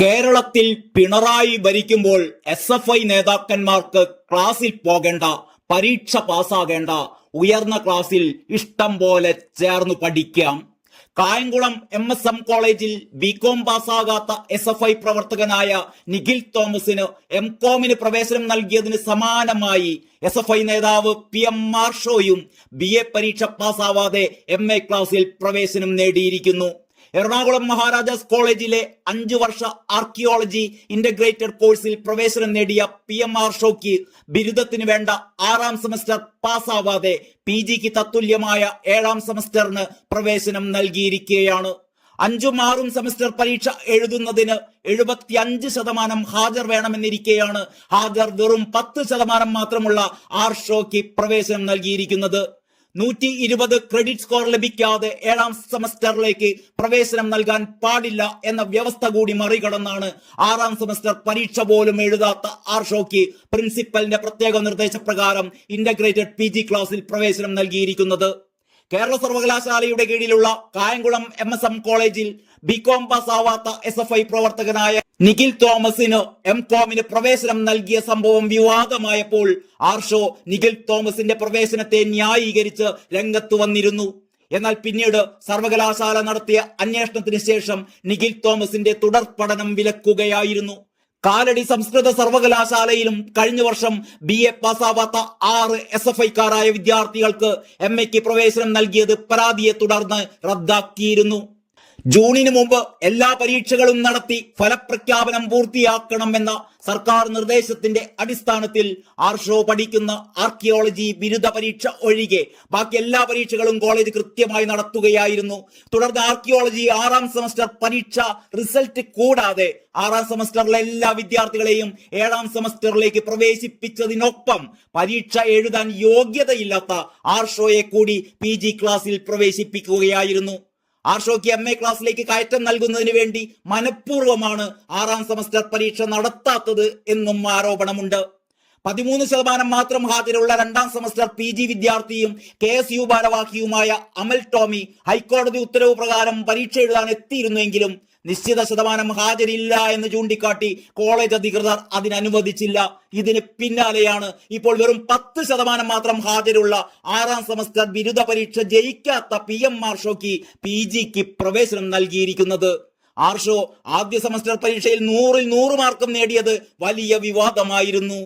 കേരളത്തിൽ പിണറായി ഭരിക്കുമ്പോൾ SFI നേതാക്കന്മാർക്ക് ക്ലാസ്സിൽ പോകേണ്ട, പരീക്ഷ പാസ്സാകേണ്ട, ഉയർന്ന ക്ലാസ്സിൽ ഇഷ്ടം പോലെ ചേർന്നു പഠിക്കാം. കായംകുളം MSM കോളേജിൽ ബികോം പാസ്സാകാത്ത SFI പ്രവർത്തകനായ നിഖിൽ തോമസിന് MCOM പ്രവേശനം നൽകിയതിന് സമാനമായി SFI നേതാവ് PM മാർഷോയും BA പരീക്ഷ പാസ്സാവാതെ MA ക്ലാസ്സിൽ പ്രവേശനം നേടിയിരിക്കുന്നു. എറണാകുളം മഹാരാജാസ് കോളേജിലെ 5 വർഷ ആർക്കിയോളജി ഇന്റഗ്രേറ്റഡ് കോഴ്സിൽ പ്രവേശനം നേടിയ PM മാർഷോയ്ക്ക് ബിരുദത്തിന് വേണ്ട 6ാം സെമസ്റ്റർ പാസ്സാവാതെ PGക്ക് തത്തുല്യമായ 7ാം സെമസ്റ്ററിന് പ്രവേശനം നൽകിയിരിക്കുകയാണ്. 5ഉം 6ഉം സെമസ്റ്റർ പരീക്ഷ എഴുതുന്നതിന് 75% ഹാജർ വേണമെന്നിരിക്കെയാണ് ഹാജർ വെറും 10% മാത്രമുള്ള ആർഷോയ്ക്ക് പ്രവേശനം നൽകിയിരിക്കുന്നത്. 120 ക്രെഡിറ്റ് സ്കോർ ലഭിക്കാതെ 7ാം സെമസ്റ്ററിലേക്ക് പ്രവേശനം നൽകാൻ പാടില്ല എന്ന വ്യവസ്ഥ കൂടി മറികടന്നാണ് 6ാം സെമസ്റ്റർ പരീക്ഷ പോലും എഴുതാത്ത ആർഷോയ്ക്ക് പ്രിൻസിപ്പലിന്റെ പ്രത്യേക നിർദ്ദേശപ്രകാരം ഇന്റഗ്രേറ്റഡ് PG ക്ലാസ്സിൽ പ്രവേശനം നൽകിയിരിക്കുന്നത്. കേരള സർവകലാശാലയുടെ കീഴിലുള്ള കായംകുളം MSM കോളേജിൽ ബികോം പാസ്സാവാത്ത SFI പ്രവർത്തകനായ നിഖിൽ തോമസിന് MCOM പ്രവേശനം നൽകിയ സംഭവം വിവാദമായപ്പോൾ ആർഷോ നിഖിൽ തോമസിന്റെ പ്രവേശനത്തെ ന്യായീകരിച്ച് രംഗത്ത് വന്നിരുന്നു. എന്നാൽ പിന്നീട് സർവകലാശാല നടത്തിയ അന്വേഷണത്തിന് ശേഷം നിഖിൽ തോമസിന്റെ തുടർ പഠനം വിലക്കുകയായിരുന്നു. കാലടി സംസ്കൃത സർവകലാശാലയിലും കഴിഞ്ഞ വർഷം BA പാസ്സാവാത്ത 6 SFIക്കാരായ വിദ്യാർത്ഥികൾക്ക് MAക്ക് പ്രവേശനം നൽകിയത് പരാതിയെ തുടർന്ന് റദ്ദാക്കിയിരുന്നു. ജൂണിന് മുമ്പ് എല്ലാ പരീക്ഷകളും നടത്തി ഫലപ്രഖ്യാപനം പൂർത്തിയാക്കണമെന്ന സർക്കാർ നിർദ്ദേശത്തിന്റെ അടിസ്ഥാനത്തിൽ ആർഷോ പഠിക്കുന്ന ആർക്കിയോളജി ബിരുദ പരീക്ഷ ഒഴികെ ബാക്കി എല്ലാ പരീക്ഷകളും കോളേജ് കൃത്യമായി നടത്തുകയായിരുന്നു. തുടർന്ന് ആർക്കിയോളജി 6ാം സെമസ്റ്റർ പരീക്ഷ റിസൾട്ട് കൂടാതെ 6ാം സെമസ്റ്ററിലെ എല്ലാ വിദ്യാർത്ഥികളെയും 7ാം സെമസ്റ്ററിലേക്ക് പ്രവേശിപ്പിച്ചതിനൊപ്പം പരീക്ഷ എഴുതാൻ യോഗ്യതയില്ലാത്ത ആർഷോയെ കൂടി PG ക്ലാസ്സിൽ പ്രവേശിപ്പിക്കുകയായിരുന്നു. ആർഷോയ്ക്ക് MA ക്ലാസ്സിലേക്ക് കയറ്റം നൽകുന്നതിന് വേണ്ടി മനഃപൂർവ്വമാണ് 6ാം സെമസ്റ്റർ പരീക്ഷ നടത്താത്തത് എന്നും ആരോപണമുണ്ട്. 13% മാത്രം ഹാജരുള്ള 2ാം സെമസ്റ്റർ PG വിദ്യാർത്ഥിയും KSU ഭാരവാഹിയുമായ അമൽ ടോമി ഹൈക്കോടതി ഉത്തരവ് പ്രകാരം പരീക്ഷ എഴുതാൻ എത്തിയിരുന്നെങ്കിലും നിശ്ചിത ശതമാനം ഹാജരില്ല എന്ന് ചൂണ്ടിക്കാട്ടി കോളേജ് അധികൃതർ അതിനനുവദിച്ചില്ല. ഇതിന് പിന്നാലെയാണ് ഇപ്പോൾ വെറും 10% മാത്രം ഹാജരുള്ള 6ാം സെമസ്റ്റർ ബിരുദ പരീക്ഷ ജയിക്കാത്ത PM മാർഷോയ്ക്ക് PGക്ക് പ്രവേശനം നൽകിയിരിക്കുന്നത്. ആർഷോ ആദ്യ സെമസ്റ്റർ പരീക്ഷയിൽ 100ൽ 100 മാർക്കും നേടിയത് വലിയ വിവാദമായിരുന്നു.